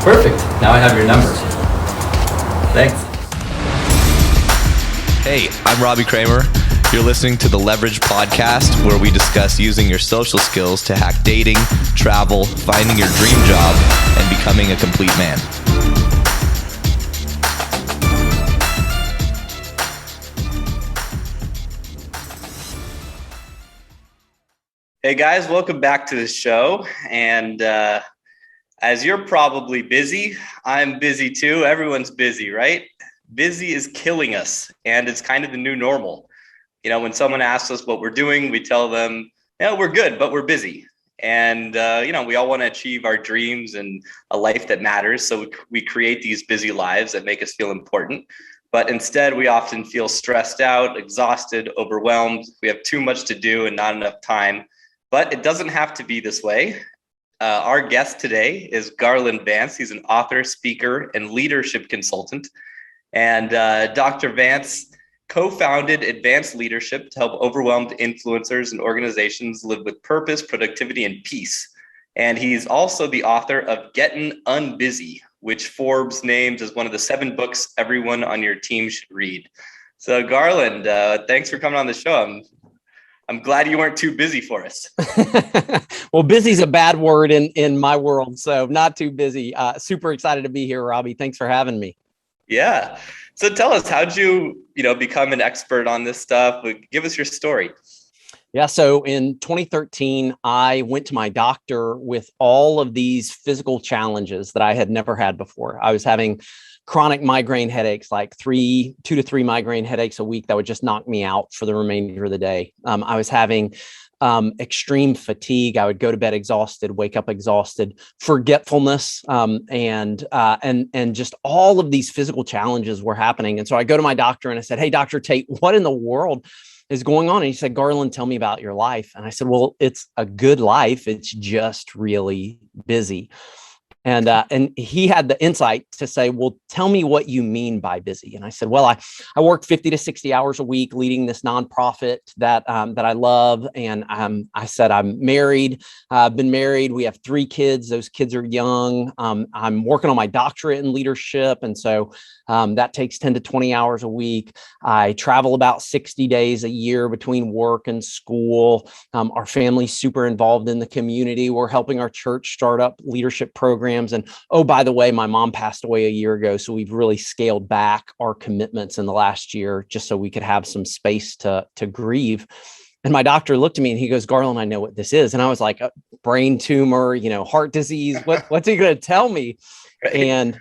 Perfect. Now I have your number. Thanks. Hey, I'm Robbie Kramer. You're listening to the Leverage Podcast, where we discuss using your social skills to hack dating, travel, finding your dream job, and becoming a complete man. Hey guys, welcome back to the show. And as you're probably busy, I'm busy too. Everyone's busy, right? Busy is killing us, and it's kind of the new normal. You know, when someone asks us what we're doing, we tell them, yeah, we're good, but we're busy. And, we all want to achieve our dreams and a life that matters. So we create these busy lives that make us feel important. But instead, we often feel stressed out, exhausted, overwhelmed. We have too much to do and not enough time. But it doesn't have to be this way. Our guest today is Garland Vance. He's an author, speaker, and leadership consultant. And Dr. Vance co-founded Advanced Leadership to help overwhelmed influencers and organizations live with purpose, productivity, and peace. And he's also the author of Gettin Unbusy, which Forbes names as one of the 7 books everyone on your team should read. So Garland, thanks for coming on the show. I'm glad you weren't too busy for us. Well, busy's a bad word in my world, so not too busy. Super excited to be here, Robbie. Thanks for having me. Yeah. So tell us, how'd you become an expert on this stuff? Give us your story. Yeah. So in 2013, I went to my doctor with all of these physical challenges that I had never had before. I was having chronic migraine headaches, like 2 to 3 migraine headaches a week that would just knock me out for the remainder of the day. I was having extreme fatigue. I would go to bed exhausted, wake up exhausted, forgetfulness, and just all of these physical challenges were happening. And so I go to my doctor and I said, "Hey, Dr. Tate, what in the world is going on?" And he said, "Garland, tell me about your life." And I said, "Well, it's a good life. It's just really busy." And he had the insight to say, "Well, tell me what you mean by busy." And I said, "Well, I work 50 to 60 hours a week leading this nonprofit that I love." And I said, "I'm married. I've been married. We have 3 kids. Those kids are young. I'm working on my doctorate in leadership. And so that takes 10 to 20 hours a week. I travel about 60 days a year between work and school. Our family's super involved in the community. We're helping our church start up leadership programs. And oh, by the way, my mom passed away a year ago. So we've really scaled back our commitments in the last year just so we could have some space to grieve." And my doctor looked at me and he goes, "Garland, I know what this is." And I was like, "Brain tumor, heart disease. What's he going to tell me?" Right. And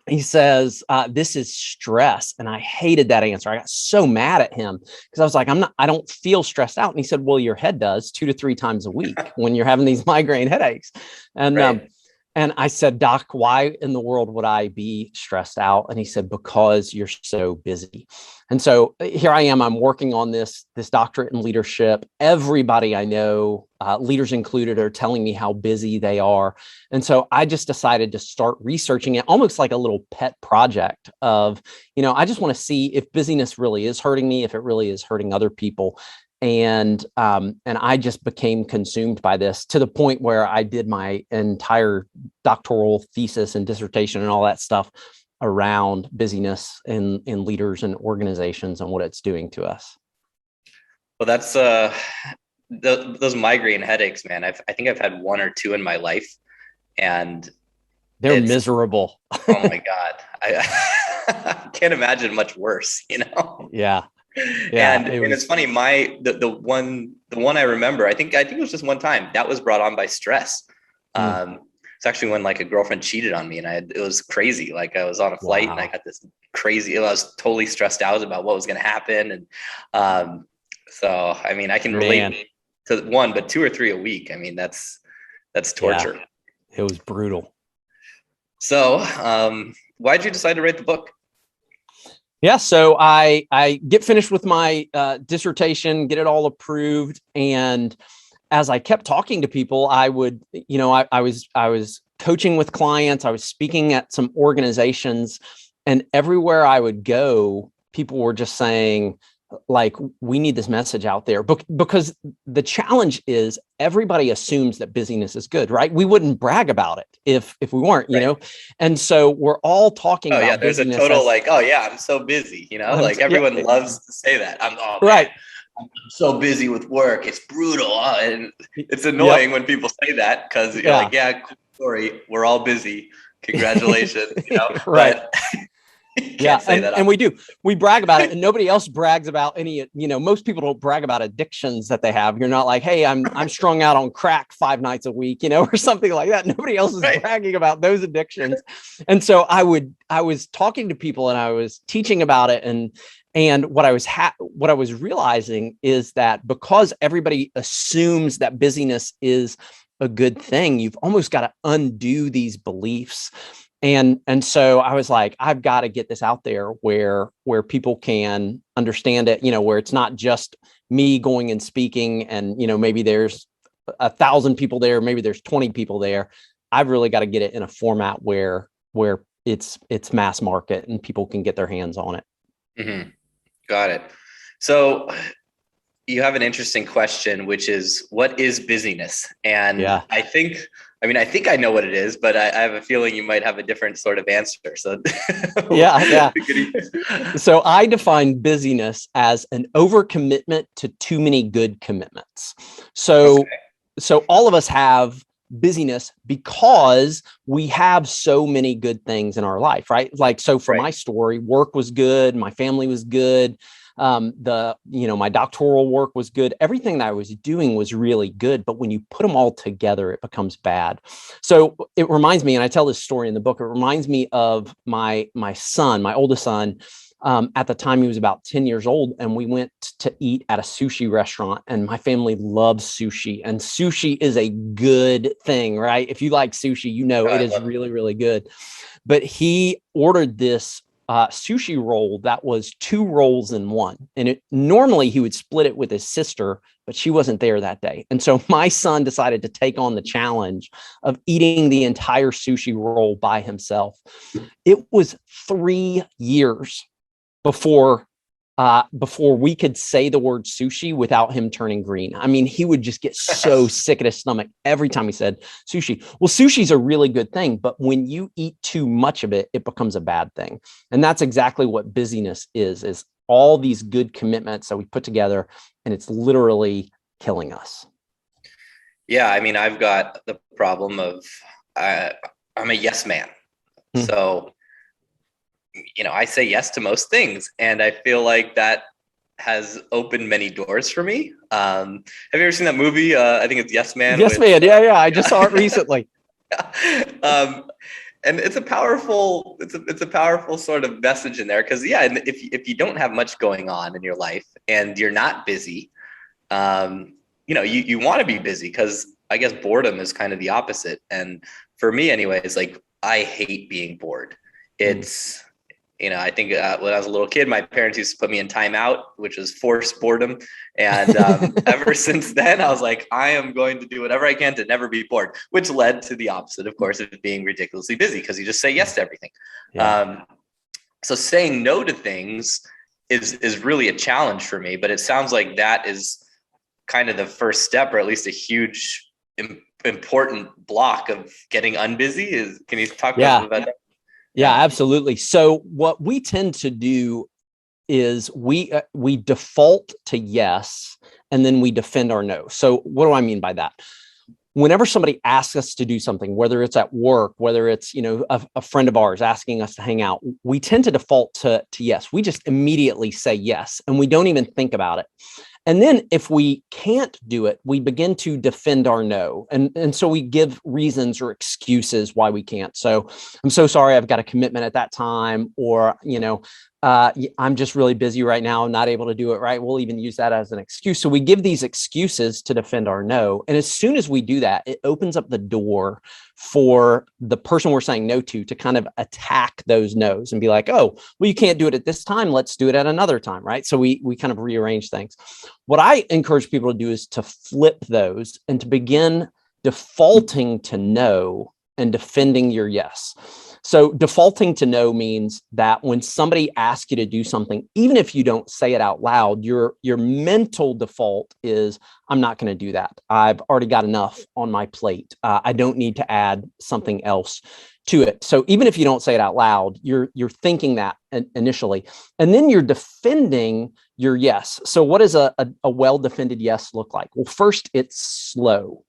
he says, "This is stress." And I hated that answer. I got so mad at him because I was like, I don't feel stressed out. And he said, "Well, your head does 2 to 3 times a week when you're having these migraine headaches." And, right. And I said, "Doc, why in the world would I be stressed out?" And he said, "Because you're so busy." And so here I am, I'm working on this doctorate in leadership. Everybody I know, leaders included, are telling me how busy they are. And so I just decided to start researching it, almost like a little pet project of, I just want to see if busyness really is hurting me, if it really is hurting other people. And I just became consumed by this to the point where I did my entire doctoral thesis and dissertation and all that stuff around busyness in leaders and organizations and what it's doing to us. Well, that's those migraine headaches, man. I think I've had 1 or 2 in my life, and they're miserable. Oh my God, I can't imagine much worse. Yeah. Yeah, and it's funny. The one I remember, I think it was just one time that was brought on by stress. It's actually when like a girlfriend cheated on me, and it was crazy. Like I was on a flight and I got this crazy. I was totally stressed out about what was going to happen, and so I mean I can relate to 1, but 2 or 3 a week. I mean that's torture. Yeah, it was brutal. So why'd you decide to write the book? Yeah, so I get finished with my dissertation, get it all approved, and as I kept talking to people, I would, I was coaching with clients, I was speaking at some organizations, and everywhere I would go, people were just saying, like, we need this message out there, because the challenge is everybody assumes that busyness is good, right? We wouldn't brag about it if we weren't, you know? And so we're all talking about there's a busyness total as, like, oh yeah, I'm so busy, like everyone loves to say that. I'm right. I'm so busy with work. It's brutal. And it's annoying when people say that, because you're like, yeah, cool story. We're all busy. Congratulations. Right. But you can't say that. And we brag about it, and nobody else brags about any, most people don't brag about addictions that they have. You're not like, hey, I'm strung out on crack 5 nights a week, or something like that. Nobody else is bragging about those addictions. And so I was talking to people, and I was teaching about it, and what I was realizing is that because everybody assumes that busyness is a good thing, you've almost got to undo these beliefs. And so I was like, I've got to get this out there where people can understand it, where it's not just me going and speaking and, maybe there's 1,000 people there, maybe there's 20 people there. I've really got to get it in a format where it's mass market and people can get their hands on it. Mm-hmm. Got it. So you have an interesting question, which is, what is busyness? And I think I know what it is, but I have a feeling you might have a different sort of answer. So yeah. So I define busyness as an overcommitment to too many good commitments. So all of us have busyness because we have so many good things in our life, right? Like, so for my story, work was good. My family was good. My doctoral work was good. Everything that I was doing was really good. But when you put them all together, it becomes bad. So it reminds me, and I tell this story in the book, it reminds me of my son, my oldest son. At the time, he was about 10 years old, and we went to eat at a sushi restaurant, and my family loves sushi, and sushi is a good thing, right? If you like sushi, it is really, really good. But he ordered this sushi roll that was 2 rolls in one. And normally he would split it with his sister, but she wasn't there that day. And so my son decided to take on the challenge of eating the entire sushi roll by himself. It was 3 years before we could say the word sushi without him turning green. I mean, he would just get so sick at his stomach every time he said sushi. Well, sushi's a really good thing, but when you eat too much of it, it becomes a bad thing. And that's exactly what busyness is all these good commitments that we put together, and it's literally killing us. Yeah. I mean, I've got the problem of, I'm a yes man. So, I say yes to most things, and I feel like that has opened many doors for me. Have you ever seen that movie? I think it's Yes Man. Yes, Man. Yeah. I just saw it recently. And it's a powerful sort of message in there, because and if you don't have much going on in your life and you're not busy, you want to be busy, because I guess boredom is kind of the opposite. And for me anyways, like, I hate being bored. It's I think when I was a little kid, my parents used to put me in timeout, which was forced boredom. And ever since then, I was like, I am going to do whatever I can to never be bored, which led to the opposite, of course, of being ridiculously busy, because you just say yes to everything. Yeah. So saying no to things is really a challenge for me, but it sounds like that is kind of the first step, or at least a huge important block of getting unbusy. Can you talk about that? Yeah, absolutely. So what we tend to do is we default to yes, and then we defend our no. So what do I mean by that? Whenever somebody asks us to do something, whether it's at work, whether it's a friend of ours asking us to hang out, we tend to default to yes. We just immediately say yes, and we don't even think about it. And then if we can't do it, we begin to defend our no. And so we give reasons or excuses why we can't. So I'm so sorry, I've got a commitment at that time, or, I'm just really busy right now. I'm not able to do it. Right. We'll even use that as an excuse. So we give these excuses to defend our no. And as soon as we do that, it opens up the door for the person we're saying no to kind of attack those no's and be like, oh, well, you can't do it at this time. Let's do it at another time. Right. So we kind of rearrange things. What I encourage people to do is to flip those and to begin defaulting to no and defending your yes. So defaulting to no means that when somebody asks you to do something, even if you don't say it out loud, your mental default is, I'm not going to do that. I've already got enough on my plate. I don't need to add something else to it. So even if you don't say it out loud, you're thinking that initially, and then you're defending your yes. So what does a well-defended yes look like? Well, first, it's slow.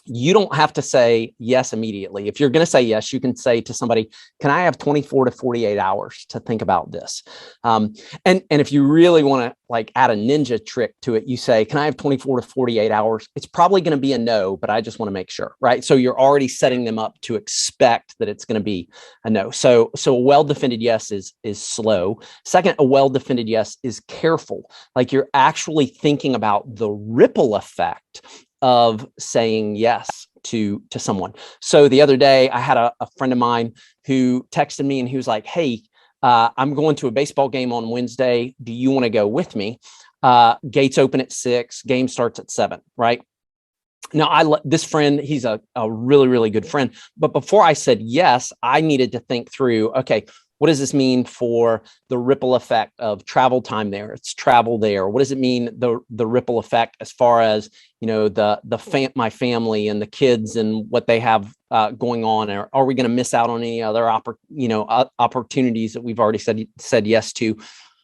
You don't have to say yes immediately. If you're going to say yes, you can say to somebody, can I have 24 to 48 hours to think about this? And if you really want to like add a ninja trick to it, you say, can I have 24 to 48 hours? It's probably going to be a no, but I just want to make sure, right? So you're already setting them up to expect that it's going to be a no. So a well-defended yes is slow. Second, a well-defended yes is careful. Like you're actually thinking about the ripple effect of saying yes to someone. So the other day I had a friend of mine who texted me and he was like, hey, I'm going to a baseball game on Wednesday. Do you want to go with me? Gates open at 6, game starts at 7, right? Now, this friend, he's a really, really good friend. But before I said yes, I needed to think through, okay, what does this mean for the ripple effect of travel time there? It's travel there. What does it mean, the ripple effect as far as, my family and the kids and what they have going on? Or are we going to miss out on any other opportunities that we've already said yes to?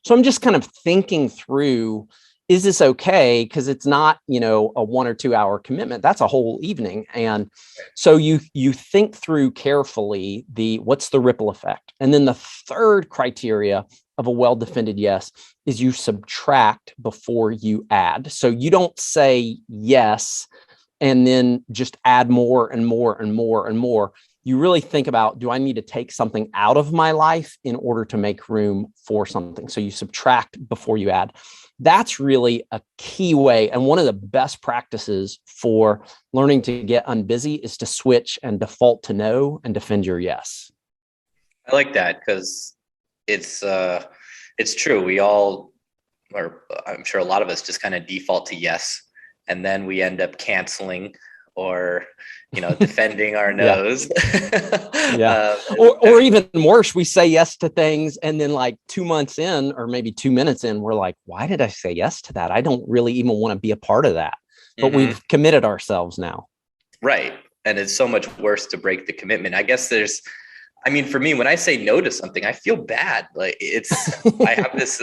So I'm just kind of thinking through, is this okay? Because it's not, a 1 or 2 hour commitment. That's a whole evening. And so you think through carefully what's the ripple effect. And then the third criteria of a well-defended yes is you subtract before you add. So you don't say yes and then just add more and more and more and more. You really think about, do I need to take something out of my life in order to make room for something? So you subtract before you add. That's really a key way. And one of the best practices for learning to get unbusy is to switch and default to no and defend your yes. I like that because it's true. We all, or I'm sure a lot of us, just kind of default to yes. And then we end up canceling or, defending our no's. Yeah. Or even worse, we say yes to things. And then like 2 months in, or maybe 2 minutes in, we're like, why did I say yes to that? I don't really even want to be a part of that, but we've committed ourselves now. Right. And it's so much worse to break the commitment. I guess for me, when I say no to something, I feel bad. Like I have this,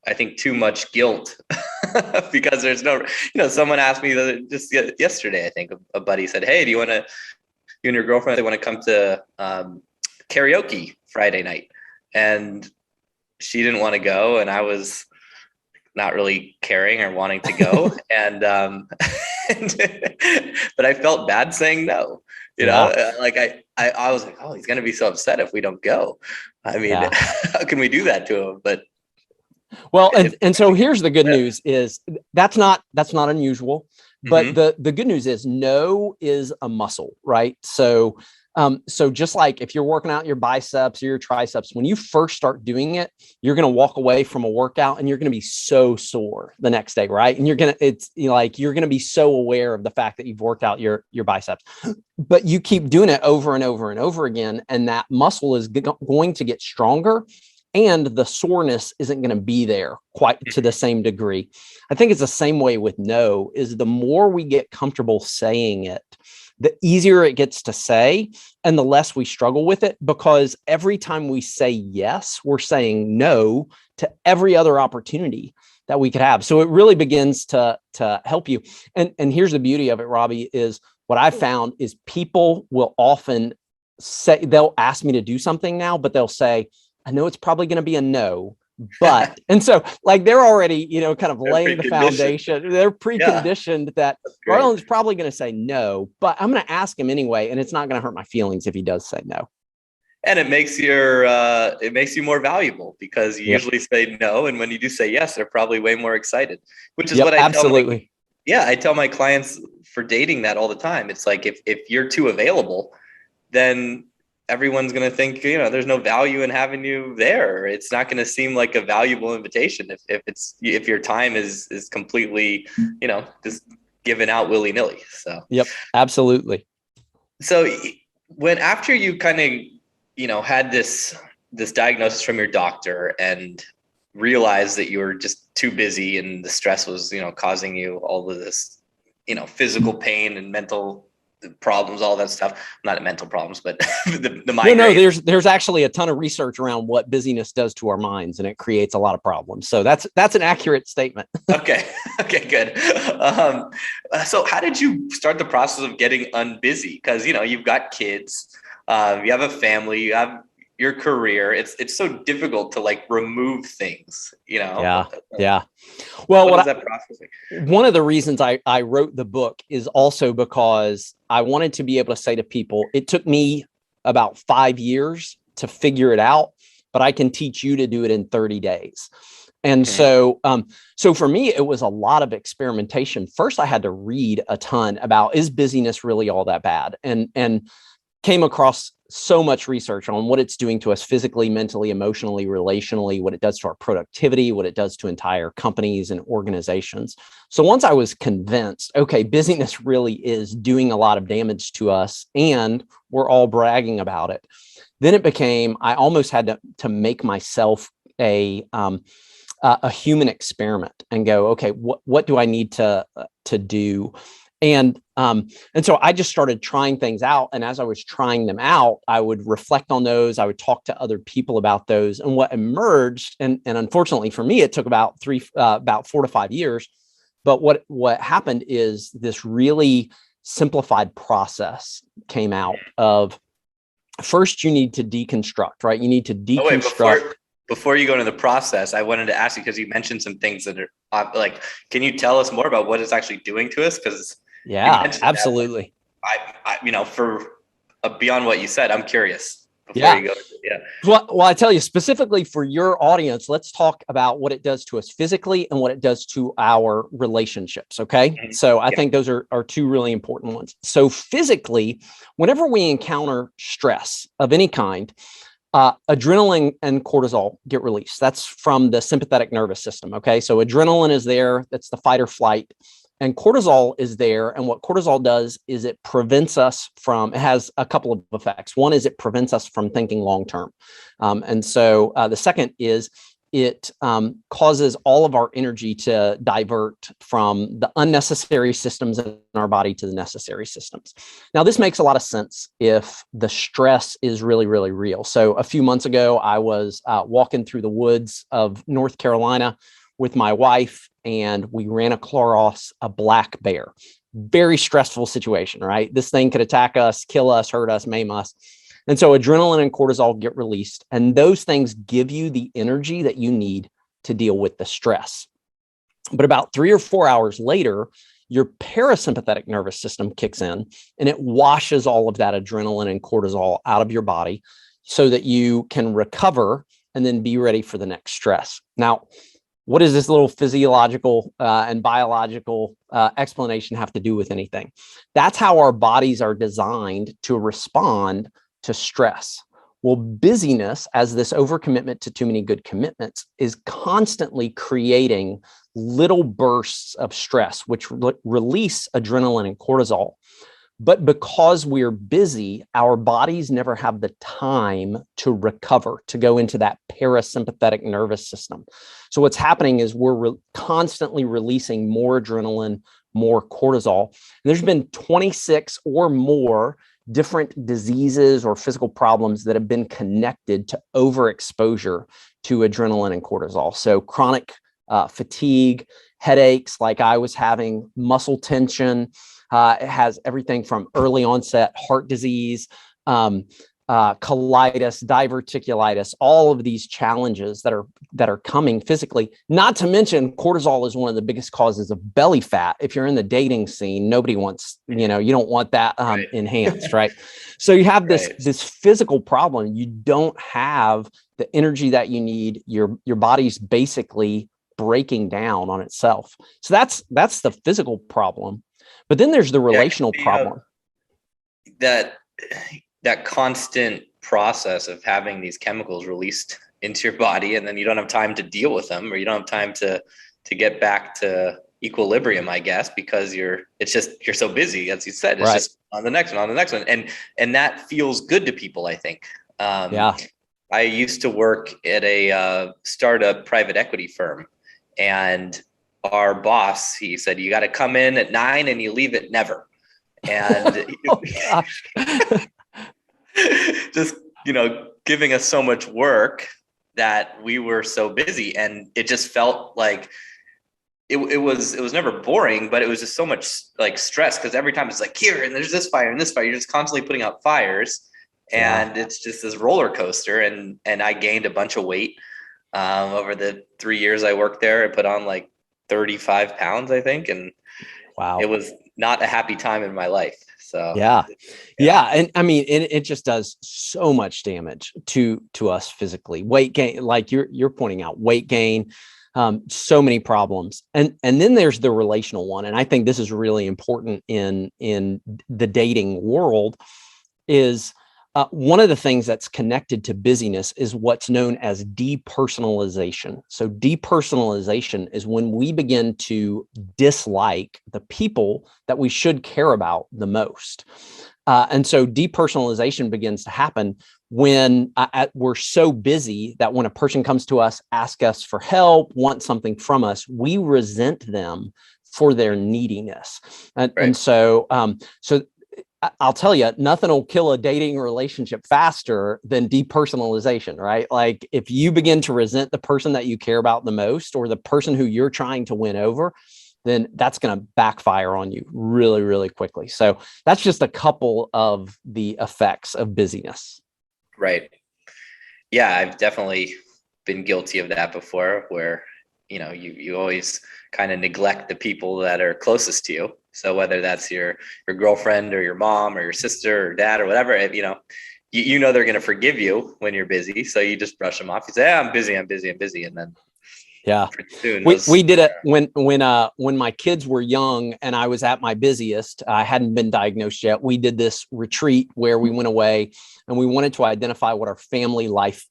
I think too much guilt because there's no, someone asked me just yesterday, I think a buddy said, hey, you and your girlfriend, they want to come to karaoke Friday night. And she didn't want to go. And I was not really caring or wanting to go. But I felt bad saying no. I was like, oh, he's going to be so upset if we don't go. I mean, how can we do that to him? But and so here's the good news is that's not unusual, but the good news is no is a muscle, right? So just like if you're working out your biceps or your triceps, when you first start doing it, you're going to walk away from a workout and you're going to be so sore the next day, right? And you're going to be so aware of the fact that you've worked out your biceps, but you keep doing it over and over and over again. And that muscle is going to get stronger and the soreness isn't going to be there quite to the same degree. I think it's the same way with no, is the more we get comfortable saying it, the easier it gets to say and the less we struggle with it, because every time we say yes, we're saying no to every other opportunity that we could have. So it really begins to help you. And here's the beauty of it, Robbie, is what I've found is people will often say, they'll ask me to do something now, but they'll say, I know it's probably going to be a no, but, and so like they're already, kind of laying the foundation. They're preconditioned that Garland's probably going to say no, but I'm going to ask him anyway. And it's not going to hurt my feelings if he does say no. And it makes you more valuable because you usually say no. And when you do say yes, they're probably way more excited, which is what I absolutely. I tell my clients for dating that all the time. It's like, if you're too available, then everyone's going to think, there's no value in having you there. It's not going to seem like a valuable invitation if your time is completely, just given out willy-nilly. So, yep, absolutely. So after you kind of had this diagnosis from your doctor and realized that you were just too busy and the stress was, causing you all of this, physical pain and mental problems, all that stuff. Not mental problems, but the migraine. No, there's actually a ton of research around what busyness does to our minds, and it creates a lot of problems. So that's an accurate statement. Okay, good. So how did you start the process of getting unbusy? Because you've got kids, you have a family, you have your career. It's so difficult to like remove things. Yeah. Well, what is that process like? One of the reasons I wrote the book is also because I wanted to be able to say to people, it took me about 5 years to figure it out, but I can teach you to do it in 30 days. And so for me, it was a lot of experimentation. First, I had to read a ton about, is busyness really all that bad? And came across so much research on what it's doing to us physically, mentally, emotionally, relationally, what it does to our productivity, what it does to entire companies and organizations. So once I was convinced, okay, busyness really is doing a lot of damage to us and we're all bragging about it, then it became, I almost had to make myself a human experiment and go, okay, what do I need to do? And so I just started trying things out. And as I was trying them out, I would reflect on those. I would talk to other people about those. And what emerged, and unfortunately for me, it took about 4 to 5 years. But what happened is this really simplified process came out of, first, you need to deconstruct, right? You need to deconstruct. Before you go into the process, I wanted to ask you, because you mentioned some things that are like, can you tell us more about what it's actually doing to us? Because absolutely. For beyond what you said, I'm curious. You go. Yeah. Well, I tell you, specifically for your audience, let's talk about what it does to us physically and what it does to our relationships. Okay. Mm-hmm. So I think those are two really important ones. So physically, whenever we encounter stress of any kind, adrenaline and cortisol get released. That's from the sympathetic nervous system. Okay. So adrenaline is there. That's the fight or flight. And cortisol is there. And what cortisol does is it prevents us from, it has a couple of effects. One is it prevents us from thinking long-term. And so the second is it causes all of our energy to divert from the unnecessary systems in our body to the necessary systems. Now, this makes a lot of sense if the stress is really, really real. So a few months ago, I was walking through the woods of North Carolina with my wife, and we ran across a black bear. Very stressful situation, right? This thing could attack us, kill us, hurt us, maim us. And so adrenaline and cortisol get released, and those things give you the energy that you need to deal with the stress. But about 3 or 4 hours later, your parasympathetic nervous system kicks in and it washes all of that adrenaline and cortisol out of your body so that you can recover and then be ready for the next stress. Now, what does this little physiological and biological explanation have to do with anything? That's how our bodies are designed to respond to stress. Well, busyness, as this overcommitment to too many good commitments, is constantly creating little bursts of stress, which release adrenaline and cortisol. But because we're busy, our bodies never have the time to recover, to go into that parasympathetic nervous system. So what's happening is we're constantly releasing more adrenaline, more cortisol. And there's been 26 or more different diseases or physical problems that have been connected to overexposure to adrenaline and cortisol. So chronic fatigue, headaches like I was having, muscle tension. It has everything from early onset heart disease, colitis, diverticulitis, all of these challenges that are coming physically. Not to mention, cortisol is one of the biggest causes of belly fat. If you're in the dating scene, nobody wants, you don't want that enhanced, right? So you have this physical problem. You don't have the energy that you need. Your body's basically breaking down on itself. So that's the physical problem. But then there's the relational problem. That constant process of having these chemicals released into your body, and then you don't have time to deal with them, or you don't have time to get back to equilibrium, I guess, because you're so busy, as you said. It's just on the next one, and that feels good to people, I think. Yeah. I used to work at a startup private equity firm, and our boss, he said, you got to come in at 9 and you leave at never. And Oh gosh. just, giving us so much work that we were so busy, and it just felt like it was never boring, but it was just so much like stress, because every time it's like, here, and there's this fire and this fire, you're just constantly putting out fires. And it's just this roller coaster. And I gained a bunch of weight over the 3 years I worked there. I put on like 35 pounds, I think. And wow, it was not a happy time in my life. So yeah. And I mean, it just does so much damage to us physically. Weight gain, like you're pointing out, weight gain, so many problems. And then there's the relational one. And I think this is really important in the dating world is, one of the things that's connected to busyness is what's known as depersonalization. So depersonalization is when we begin to dislike the people that we should care about the most. And so depersonalization begins to happen when we're so busy that when a person comes to us, ask us for help, want something from us, we resent them for their neediness. And so I'll tell you, nothing will kill a dating relationship faster than depersonalization, right? Like if you begin to resent the person that you care about the most, or the person who you're trying to win over, then that's going to backfire on you really, really quickly. So that's just a couple of the effects of busyness. Right. Yeah, I've definitely been guilty of that before, where, you always kind of neglect the people that are closest to you. So whether that's your girlfriend or your mom or your sister or dad or whatever, they're going to forgive you when you're busy. So you just brush them off. You say, I'm busy. And then pretty soon we did it when my kids were young and I was at my busiest. I hadn't been diagnosed yet. We did this retreat where we went away and we wanted to identify what our family life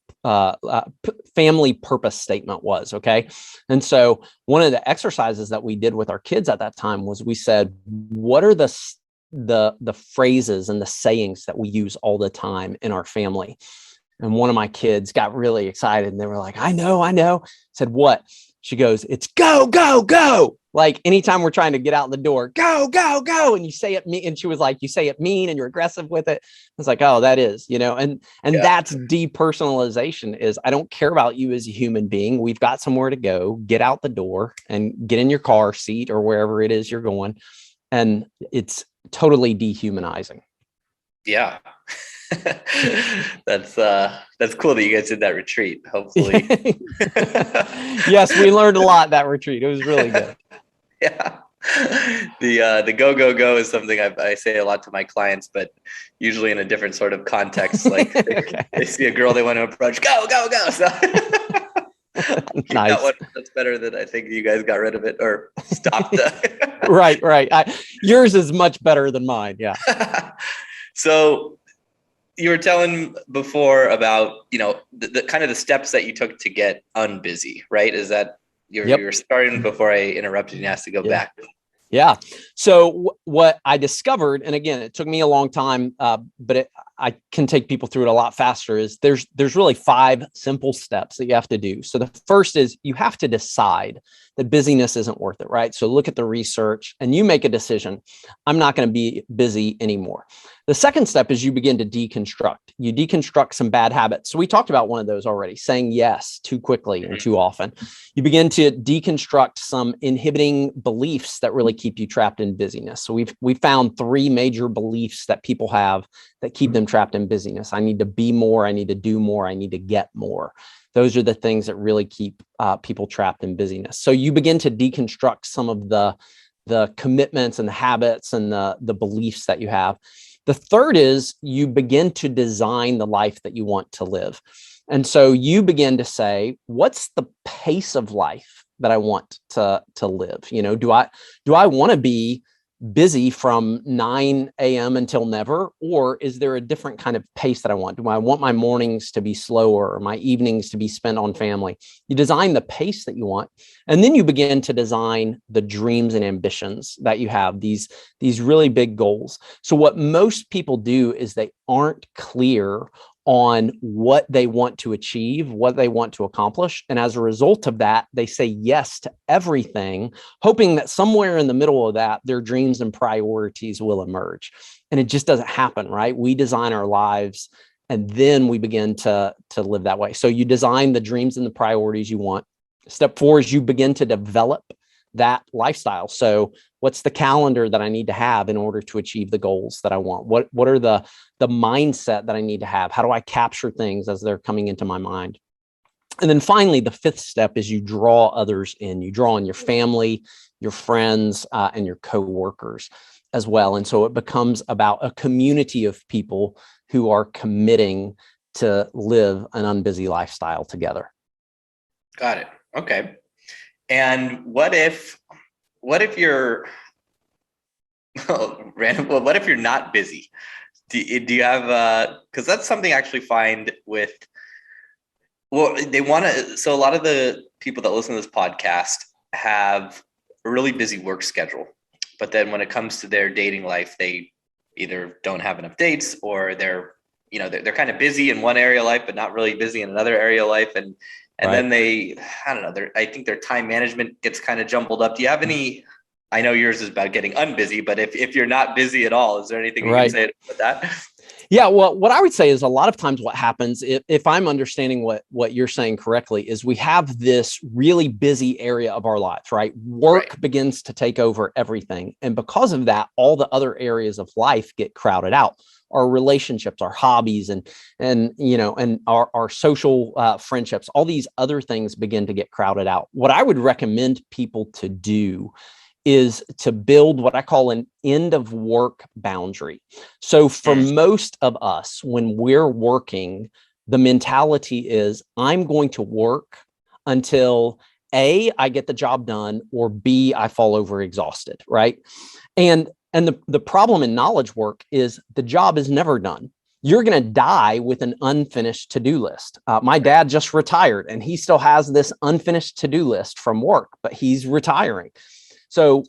family purpose statement was. Okay. And so one of the exercises that we did with our kids at that time was we said, what are the phrases and the sayings that we use all the time in our family? And one of my kids got really excited and they were like, I know. I said, what? She goes, it's go, go, go. Like anytime we're trying to get out the door, go, go, go. And you say it mean. And she was like, you say it mean and you're aggressive with it. I was like, oh, that is, and that's depersonalization. Is I don't care about you as a human being. We've got somewhere to go, get out the door and get in your car seat or wherever it is you're going. And it's totally dehumanizing. Yeah. That's cool that you guys did that retreat. Hopefully. Yes, we learned a lot that retreat. It was really good. Yeah. The go, go, go is something I say a lot to my clients, but usually in a different sort of context. Like they see a girl they want to approach, go, go, go. So nice. That's better than I think you guys got rid of it or stopped. Right. Yours is much better than mine. Yeah. So you were telling before about, the kind of the steps that you took to get unbusy, right? Is that you're starting before I interrupted and asked to go back? Yeah. So what I discovered, and again, it took me a long time, but I can take people through it a lot faster, is there's really 5 simple steps that you have to do. So the first is you have to decide that busyness isn't worth it, right? So look at the research and you make a decision. I'm not going to be busy anymore. The second step is you begin to deconstruct. You deconstruct some bad habits. So we talked about one of those already, saying yes too quickly and too often. You begin to deconstruct some inhibiting beliefs that really keep you trapped in busyness. So we've found 3 major beliefs that people have that keep them trapped in busyness. I need to be more. I need to do more. I need to get more. Those are the things that really keep people trapped in busyness. So you begin to deconstruct some of the commitments and the habits and the beliefs that you have. The third is you begin to design the life that you want to live. And so you begin to say, what's the pace of life that I want to live? Do I want to be busy from 9 a.m. until never, or is there a different kind of pace that I want? Do I want my mornings to be slower or my evenings to be spent on family? You design the pace that you want, and then you begin to design the dreams and ambitions that you have, these really big goals. So what most people do is they aren't clear on what they want to achieve, what they want to accomplish. And as a result of that, they say yes to everything, hoping that somewhere in the middle of that, their dreams and priorities will emerge. And it just doesn't happen, right? We design our lives and then we begin to live that way. So you design the dreams and the priorities you want. Step 4 is you begin to develop that lifestyle. So what's the calendar that I need to have in order to achieve the goals that I want? What are the mindset that I need to have? How do I capture things as they're coming into my mind? And then finally, the 5th step is you draw others in. You draw in your family, your friends, and your coworkers as well. And so it becomes about a community of people who are committing to live an unbusy lifestyle together. Got it. Okay. And what if you're random? Well, what if you're not busy? Do you have because that's something I actually find with, well, they want to, so a lot of the people that listen to this podcast have a really busy work schedule, but then when it comes to their dating life, they either don't have enough dates, or they're kind of busy in one area of life, but not really busy in another area of life. And Right. then I don't know, I think their time management gets kind of jumbled up. Do you have any, I know yours is about getting unbusy, but if you're not busy at all, is there anything you Right. can say about that? Yeah, well, what I would say is a lot of times what happens, if I'm understanding what you're saying correctly, is we have this really busy area of our lives, right? Work begins to take over everything. And because of that, all the other areas of life get crowded out. Our relationships, our hobbies, and our social friendships, all these other things begin to get crowded out. What I would recommend people to do is to build what I call an end of work boundary. So for most of us, when we're working, the mentality is I'm going to work until A, I get the job done, or B, I fall over exhausted, right? And the problem in knowledge work is the job is never done. You're going to die with an unfinished to-do list. My dad just retired and he still has this unfinished to-do list from work, but he's retiring. So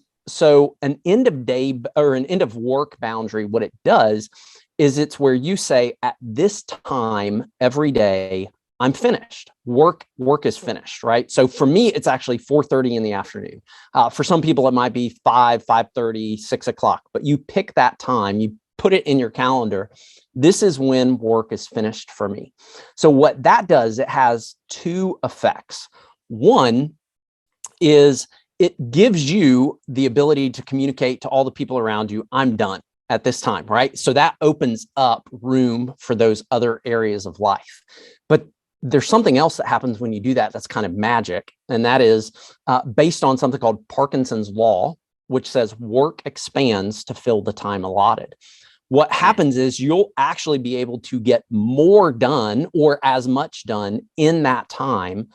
an end of day or an end of work boundary, what it does is it's where you say at this time every day, I'm finished. Work is finished, right? So for me, it's actually 4:30 in the afternoon. For some people, it might be 5:30, 6 o'clock, but you pick that time, you put it in your calendar. This is when work is finished for me. So what that does, it has 2 effects. One is it gives you the ability to communicate to all the people around you, I'm done at this time, right? So that opens up room for those other areas of life. But there's something else that happens when you do that that's kind of magic. And that is based on something called Parkinson's law, which says work expands to fill the time allotted. What happens is you'll actually be able to get more done or as much done in that time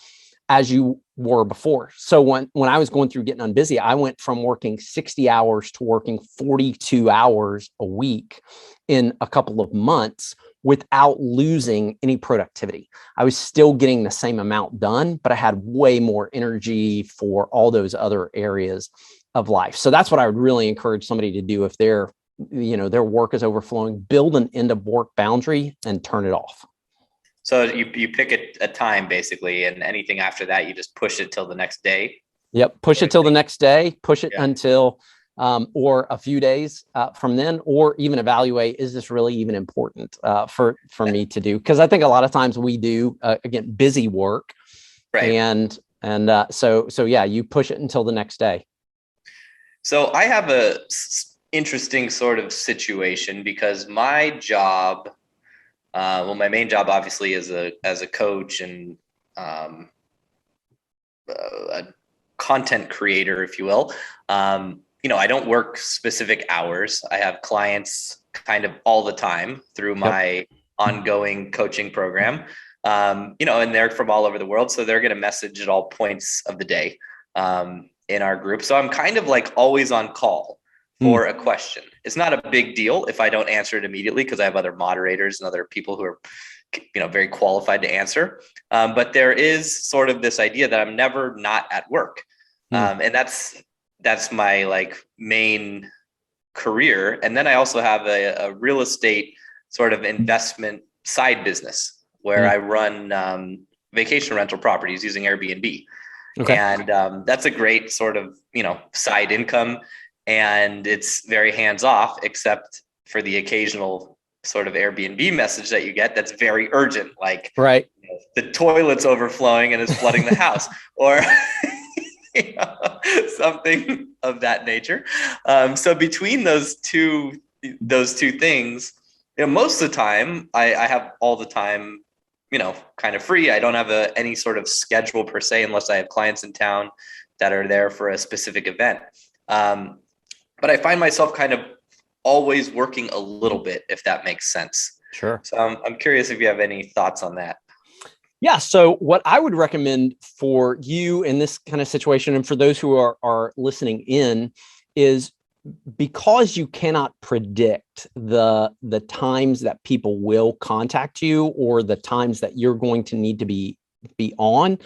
as you were before. So when I was going through getting unbusy, I went from working 60 hours to working 42 hours a week in a couple of months without losing any productivity. I was still getting the same amount done, but I had way more energy for all those other areas of life. So that's what I would really encourage somebody to do if their work is overflowing. Build an end of work boundary and turn it off. So you pick a time basically, and anything after that, you just push it till the next day. Yep. Push it till the next day, push it until, or a few days from then, or even evaluate, is this really even important for me to do? Because I think a lot of times we do, again, busy work. Right. And so yeah, you push it until the next day. So I have a interesting sort of situation because my job, my main job obviously is as a coach and a content creator, if you will. I don't work specific hours. I have clients kind of all the time through my ongoing coaching program, and they're from all over the world. So they're going to message at all points of the day in our group. So I'm kind of like always on call for a question. It's not a big deal if I don't answer it immediately because I have other moderators and other people who are, very qualified to answer. But there is sort of this idea that I'm never not at work. And that's my like main career. And then I also have a real estate sort of investment side business where I run vacation rental properties using Airbnb. Okay. And that's a great sort of, side income. And it's very hands off, except for the occasional sort of Airbnb message that you get that's very urgent, like Right. The toilet's overflowing and is flooding the house, or something of that nature. So between those two things, most of the time I have all the time, kind of free. I don't have any sort of schedule per se, unless I have clients in town that are there for a specific event. But I find myself kind of always working a little bit, if that makes sense. Sure. So I'm curious if you have any thoughts on that. Yeah. So what I would recommend for you in this kind of situation, and for those who are listening in, is because you cannot predict the times that people will contact you or the times that you're going to need to be on,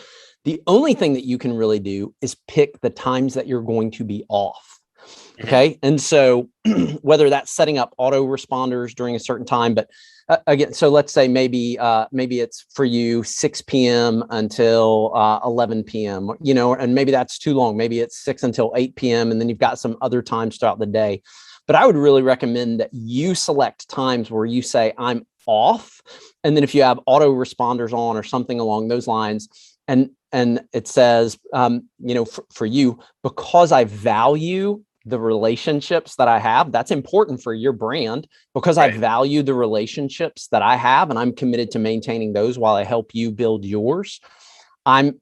the only thing that you can really do is pick the times that you're going to be off. Okay. And so whether that's setting up auto responders during a certain time, but again, so let's say maybe it's for you 6 p.m. until 11 p.m., and maybe that's too long. Maybe it's 6 until 8 p.m. and then you've got some other times throughout the day. But I would really recommend that you select times where you say, I'm off. And then if you have auto responders on or something along those lines, and it says, for you, because I value the relationships that I have, that's important for your brand, because I value the relationships that I have and I'm committed to maintaining those while I help you build yours. I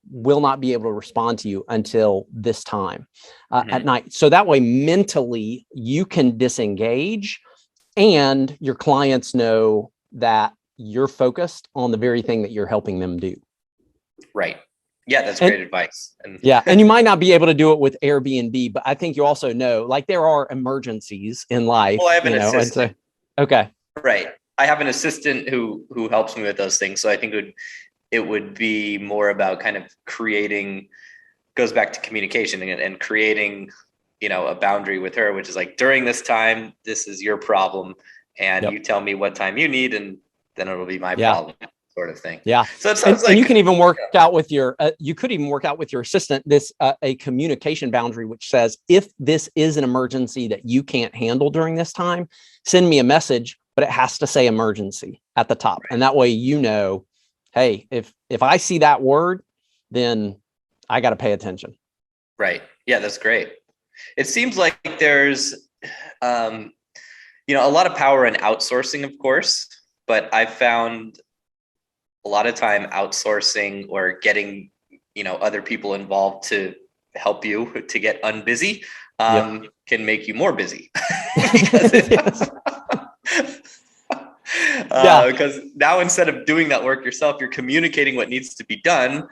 will not be able to respond to you until this time at night. So that way, mentally, you can disengage and your clients know that you're focused on the very thing that you're helping them do. Right. Yeah, that's great advice. And and you might not be able to do it with Airbnb, but I think you also know, like, there are emergencies in life. Well, I have an assistant. Okay. Right. I have an assistant who helps me with those things. So I think it would be more about kind of goes back to communication and creating, a boundary with her, which is like, during this time, this is your problem. And you tell me what time you need, and then it'll be my problem. Sort of thing. Yeah. So it sounds like, and you can even work out with your, you could even work out with your assistant this, a communication boundary, which says, if this is an emergency that you can't handle during this time, send me a message, but it has to say emergency at the top. And that way, hey, if I see that word, then I got to pay attention. Right. Yeah, that's great. It seems like there's, a lot of power in outsourcing, of course, but I've found a lot of time outsourcing or getting, other people involved to help you to get unbusy can make you more busy. Because now, instead of doing that work yourself, you're communicating what needs to be done,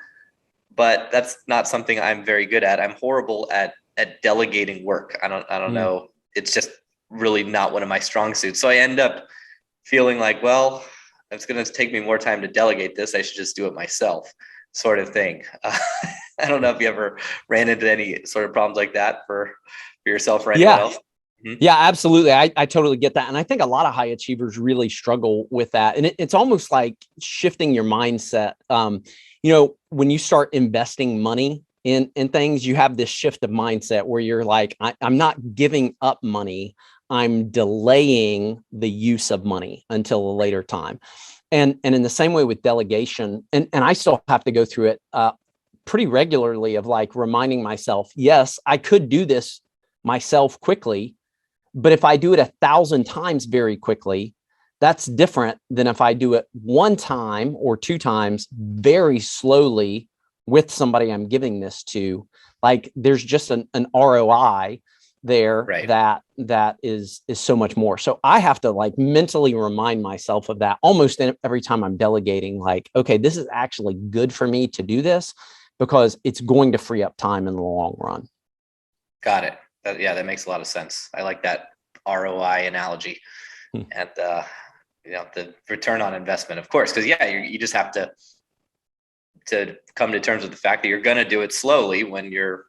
but that's not something I'm very good at. I'm horrible at delegating work. I don't know. It's just really not one of my strong suits. So I end up feeling like, well, it's going to take me more time to delegate this. I should just do it myself, sort of thing. I don't know if you ever ran into any sort of problems like that for yourself or anyone else. Yeah, absolutely. I totally get that. And I think a lot of high achievers really struggle with that. And it's almost like shifting your mindset. When you start investing money in things, you have this shift of mindset where you're like, I'm not giving up money. I'm delaying the use of money until a later time. And in the same way with delegation, and I still have to go through it pretty regularly, of like reminding myself, yes, I could do this myself quickly, but if I do it 1,000 times very quickly, that's different than if I do it one time or 2 times very slowly with somebody I'm giving this to. Like, there's just an ROI there that is so much more. So I have to like mentally remind myself of that almost every time I'm delegating, like, okay, this is actually good for me to do this because it's going to free up time in the long run. Got it. That makes a lot of sense. I like that ROI analogy. And the return on investment, of course, because you just have to come to terms with the fact that you're going to do it slowly when you're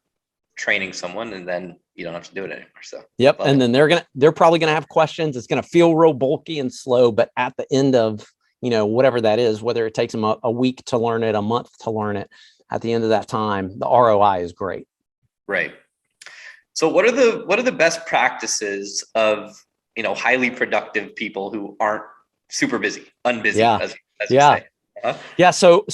training someone, and then you don't have to do it anymore. So yep. And then they're probably gonna have questions. It's gonna feel real bulky and slow, but at the end of, whatever that is, whether it takes them a week to learn it, a month to learn it, at the end of that time, the ROI is great. Right. So what are the best practices of, highly productive people who aren't super busy, unbusy, as you say? Uh-huh. Yeah. So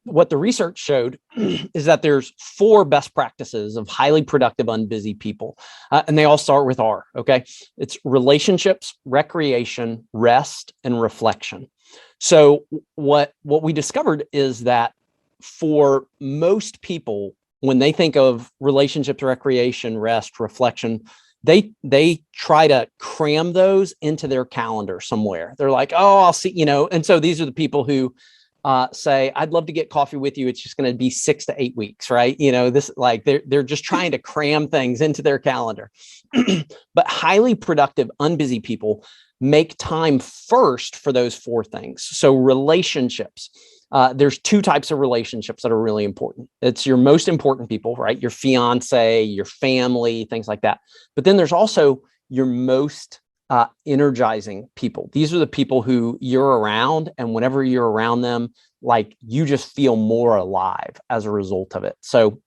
what the research showed is that there's 4 best practices of highly productive, unbusy people. And they all start with R. Okay. It's relationships, recreation, rest, and reflection. So what we discovered is that for most people, when they think of relationships, recreation, rest, reflection, they try to cram those into their calendar somewhere. They're like, oh, I'll see, and so these are the people who say, I'd love to get coffee with you. It's just going to be 6 to 8 weeks, right? This, like, they're just trying to cram things into their calendar. But highly productive, unbusy people make time first for those 4 things. So relationships, there's 2 types of relationships that are really important. It's your most important people, right? Your fiance, your family, things like that. But then there's also your most energizing people. These are the people who you're around, and whenever you're around them, like, you just feel more alive as a result of it. So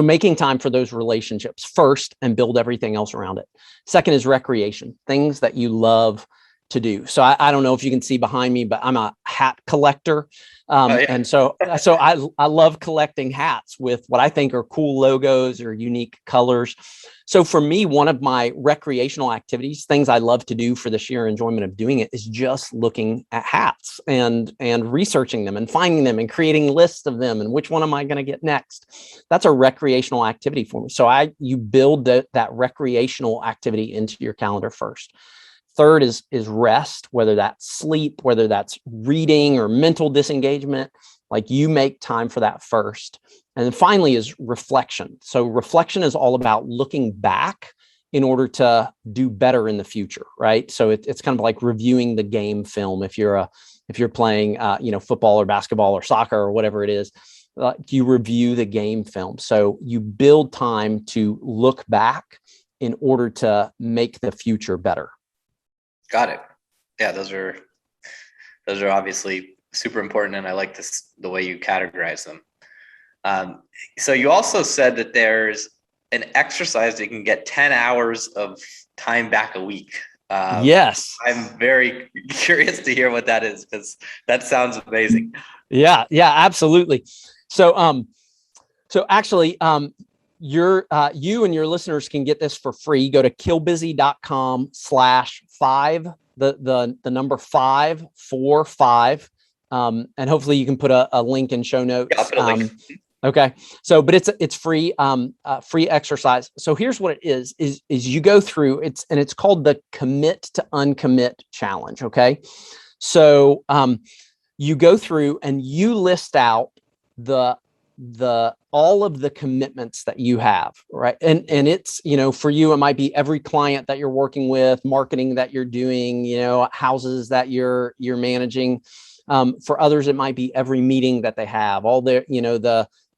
making time for those relationships first and build everything else around it. Second is recreation, things that you love to do. So I don't know if you can see behind me, but I'm a hat collector. And so I love collecting hats with what I think are cool logos or unique colors. So for me, one of my recreational activities, things I love to do for the sheer enjoyment of doing it, is just looking at hats and researching them and finding them and creating lists of them and which one am I going to get next. That's a recreational activity for me. So you build that recreational activity into your calendar first. Third is rest, whether that's sleep, whether that's reading or mental disengagement. Like, you make time for that first. And then finally is reflection. So reflection is all about looking back in order to do better in the future, right? So it's kind of like reviewing the game film. If you're playing football or basketball or soccer or whatever it is, you review the game film. So you build time to look back in order to make the future better. Got it. Yeah, those are obviously super important, and I like the way you categorize them. So you also said that there's an exercise that can get 10 hours of time back a week. Yes. I'm very curious to hear what that is, because that sounds amazing. Yeah, absolutely. So actually, you and your listeners can get this for free. Go to killbusy.com/5, the number 545. And hopefully you can put a link in show notes. Yeah, I'll put a link. Okay. So, but it's free, free exercise. So here's what it is you go through and it's called the commit to uncommit challenge. Okay. So, you go through and you list out all of the commitments that you have, right? And it's, for you, it might be every client that you're working with, marketing that you're doing, houses that you're managing. For others, it might be every meeting that they have, all their,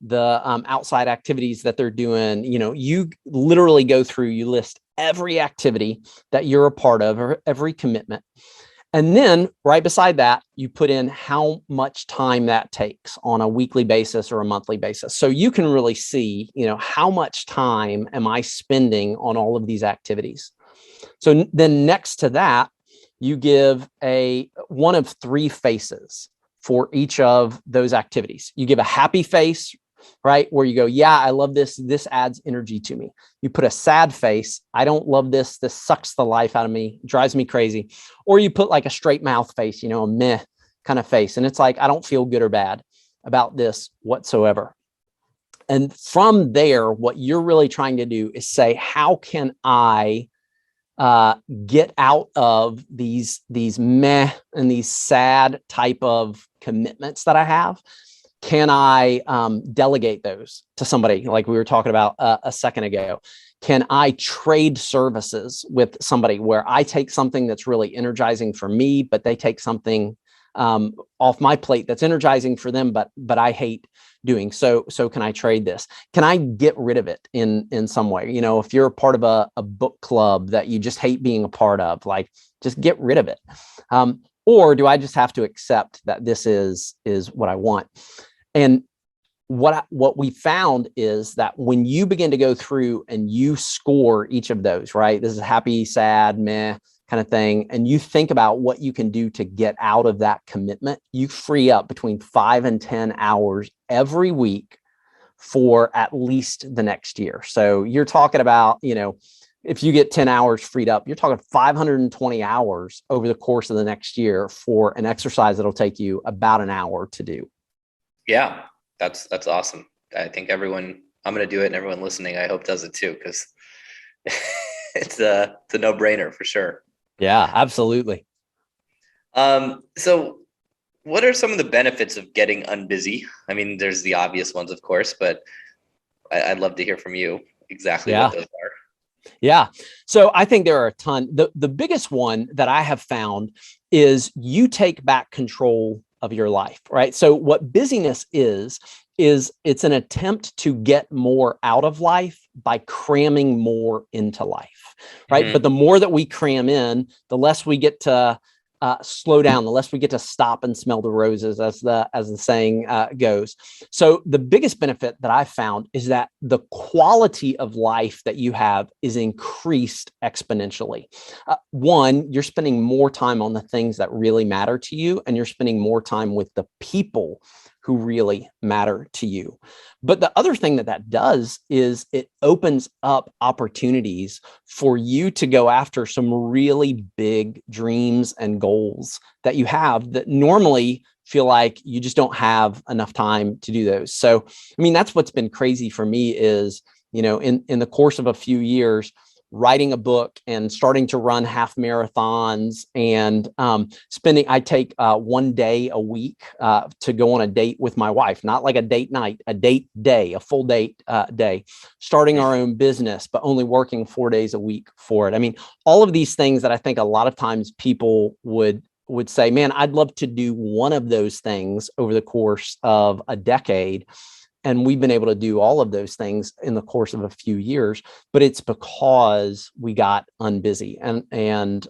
the outside activities that they're doing. You literally go through, you list every activity that you're a part of, or every commitment. And then right beside that, you put in how much time that takes on a weekly basis or a monthly basis. So you can really see, how much time am I spending on all of these activities? So then next to that, you give one of 3 faces for each of those activities. You give a happy face, right? Where you go, yeah, I love this. This adds energy to me. You put a sad face. I don't love this. This sucks the life out of me, drives me crazy. Or you put like a straight mouth face, a meh kind of face. And it's like, I don't feel good or bad about this whatsoever. And from there, what you're really trying to do is say, how can I get out of these meh and these sad type of commitments that I have? Can I delegate those to somebody, like we were talking about a second ago? Can I trade services with somebody where I take something that's really energizing for me, but they take something off my plate that's energizing for them, but I hate doing. So can I trade this? Can I get rid of it in some way? If you're a part of a book club that you just hate being a part of, like, just get rid of it. Or do I just have to accept that this is what I want? And what we found is that when you begin to go through and you score each of those, right? This is happy, sad, meh kind of thing. And you think about what you can do to get out of that commitment. You free up between 5 and 10 hours every week for at least the next year. So you're talking about, if you get 10 hours freed up, you're talking 520 hours over the course of the next year for an exercise that'll take you about an hour to do. Yeah, that's awesome. I think I'm going to do it, and everyone listening, I hope, does it too, because it's a no-brainer for sure. Yeah, absolutely. So what are some of the benefits of getting unbusy? I mean, there's the obvious ones, of course, but I'd love to hear from you exactly what those are. Yeah. So I think there are a ton. The biggest one that I have found is you take back control of your life, right? So what busyness is it's an attempt to get more out of life by cramming more into life, right? Mm-hmm. But the more that we cram in, the less we get to slow down, the less we get to stop and smell the roses, as the saying goes. So the biggest benefit that I've found is that the quality of life that you have is increased exponentially. One, you're spending more time on the things that really matter to you, and you're spending more time with the people who really matter to you. But the other thing that does is it opens up opportunities for you to go after some really big dreams and goals that you have that normally feel like you just don't have enough time to do those. So, I mean, that's what's been crazy for me is, in the course of a few years, writing a book and starting to run half marathons and I take 1 day a week to go on a date with my wife, not like a date night, a date day, a full date day, starting our own business, but only working 4 days a week for it. I mean, all of these things that I think a lot of times people would say, man, I'd love to do one of those things over the course of a decade. And we've been able to do all of those things in the course of a few years, but it's because we got unbusy. And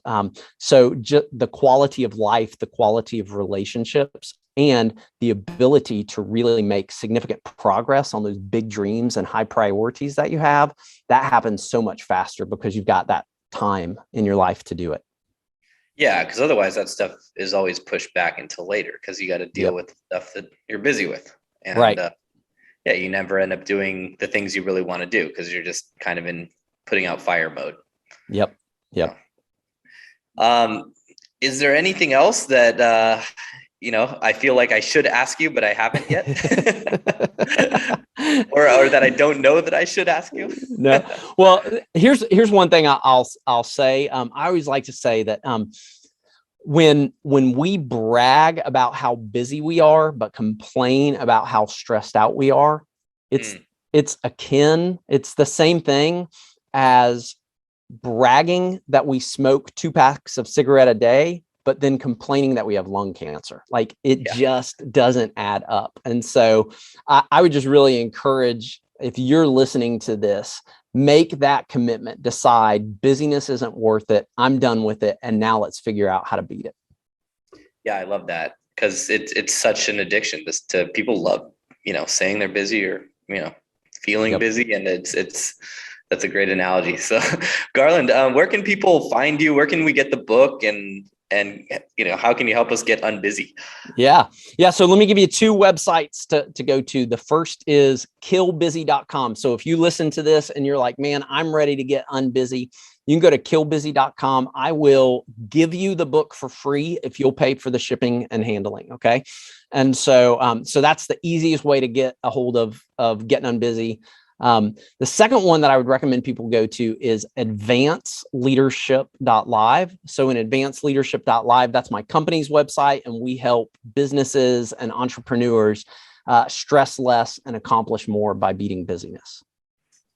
so the quality of life, the quality of relationships, and the ability to really make significant progress on those big dreams and high priorities that you have, that happens so much faster because you've got that time in your life to do it. Yeah, because otherwise that stuff is always pushed back until later because you got to deal with the stuff that you're busy with. And, right. Yeah, you never end up doing the things you really want to do because you're just kind of in putting out fire mode. Yep. Is there anything else that, I feel like I should ask you, but I haven't yet? or that I don't know that I should ask you? No. Well, here's one thing I'll say. I always like to say that when we brag about how busy we are, but complain about how stressed out we are, it's the same thing as bragging that we smoke 2 packs of cigarette a day, but then complaining that we have lung cancer. Like it just doesn't add up. And so I would just really encourage, if you're listening to this, make that commitment, decide busyness isn't worth it. I'm done with it. And now let's figure out how to beat it. Yeah, I love that because it's such an addiction. To people love, saying they're busy or, feeling busy. And that's a great analogy. So Garland, where can people find you? Where can we get the book and how can you help us get unbusy? Yeah. So let me give you 2 websites to go to. The first is killbusy.com. So if you listen to this and you're like, man, I'm ready to get unbusy, you can go to killbusy.com. I will give you the book for free if you'll pay for the shipping and handling. Okay. And so that's the easiest way to get a hold of getting unbusy. The second one that I would recommend people go to is AdVanceLeadership.live. So in AdVanceLeadership.live, that's my company's website, and we help businesses and entrepreneurs stress less and accomplish more by beating busyness.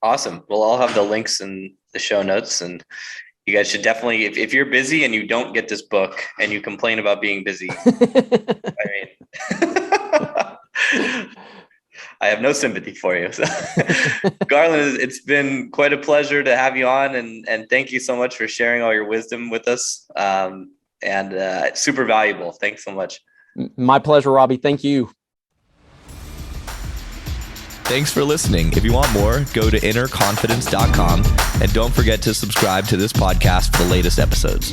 Awesome. Well, I'll have the links in the show notes, and you You guys should definitely, if you're busy and you don't get this book and you complain about being busy, I have no sympathy for you. So, Garland, it's been quite a pleasure to have you on, and thank you so much for sharing all your wisdom with us. And super valuable. Thanks so much. My pleasure, Robbie. Thank you. Thanks for listening. If you want more, go to innerconfidence.com and don't forget to subscribe to this podcast for the latest episodes.